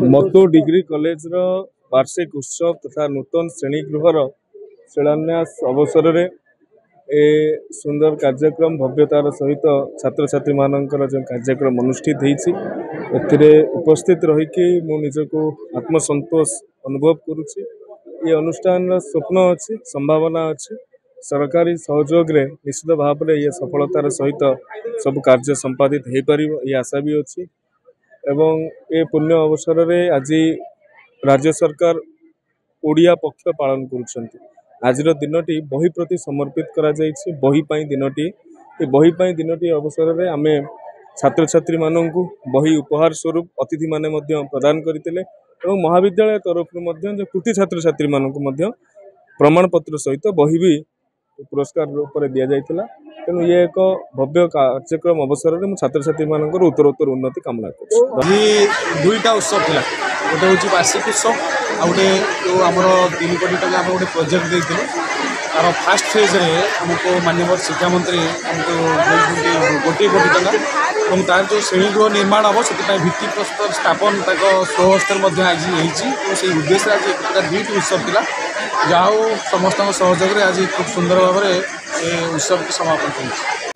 मतो degree college रो वार्षिक उत्सव तथा नूतन श्रेणीगृहर शिलान्यास अवसर में ए सुंदर कार्यक्रम भव्यतार सहित छात्र छात्री मानकर जो कार्यक्रम अनुष्ठित होती उपस्थित रहीकि मु निजको आत्मसंतोष अनुभव करुच्ची। ये अनुष्ठान स्वप्न अच्छी संभावना अच्छी सरकारी सहयोग रे निश्चित भाव में ये सफलतार सहित सब कार्य संपादित हो पार ये आशा भी अच्छी। एवं ए पुण्य अवसर में आज राज्य सरकार ओडिया पक्ष पालन करुछंती। आज दिनटी बही प्रति समर्पित करा जायछि। बही पाई दिनटी ए बही पाई दिनटी अवसर में आमे छात्र छात्री माननकु बही उपहार स्वरूप अतिथि माने मध्य प्रदान करथिले एवं महाविद्यालय तरफ मध्य जो कृति छात्र छात्री माननकु मध्य प्रमाण पत्र सहित बही भी पुरस्कार रूप में दि जाइथिला। तेणु ये एक भव्य कार्यक्रम अवसर में छात्र छात्री मानकर उत्तरोत्तर उन्नति कामना करुछि। दुईटा उत्सव थिला, गोटे हूँ वार्षिक उत्सव आ गोटे जो आम 3 कोटी टका आम गोटे प्रोजेक्ट देते तार फास्ट फेज रे आमको माननीय शिक्षा मंत्री आमको 1 कोटी टका और तार जो श्रेणीगृह निर्माण हम से भित्ति प्रस्तर स्थापन तक स्वहस्तर आज से उद्देश्य आज दुईट उत्सव थिला जहाँ समस्त सहयोग आज खूब सुंदर भाव में उत्सव की समापन कर।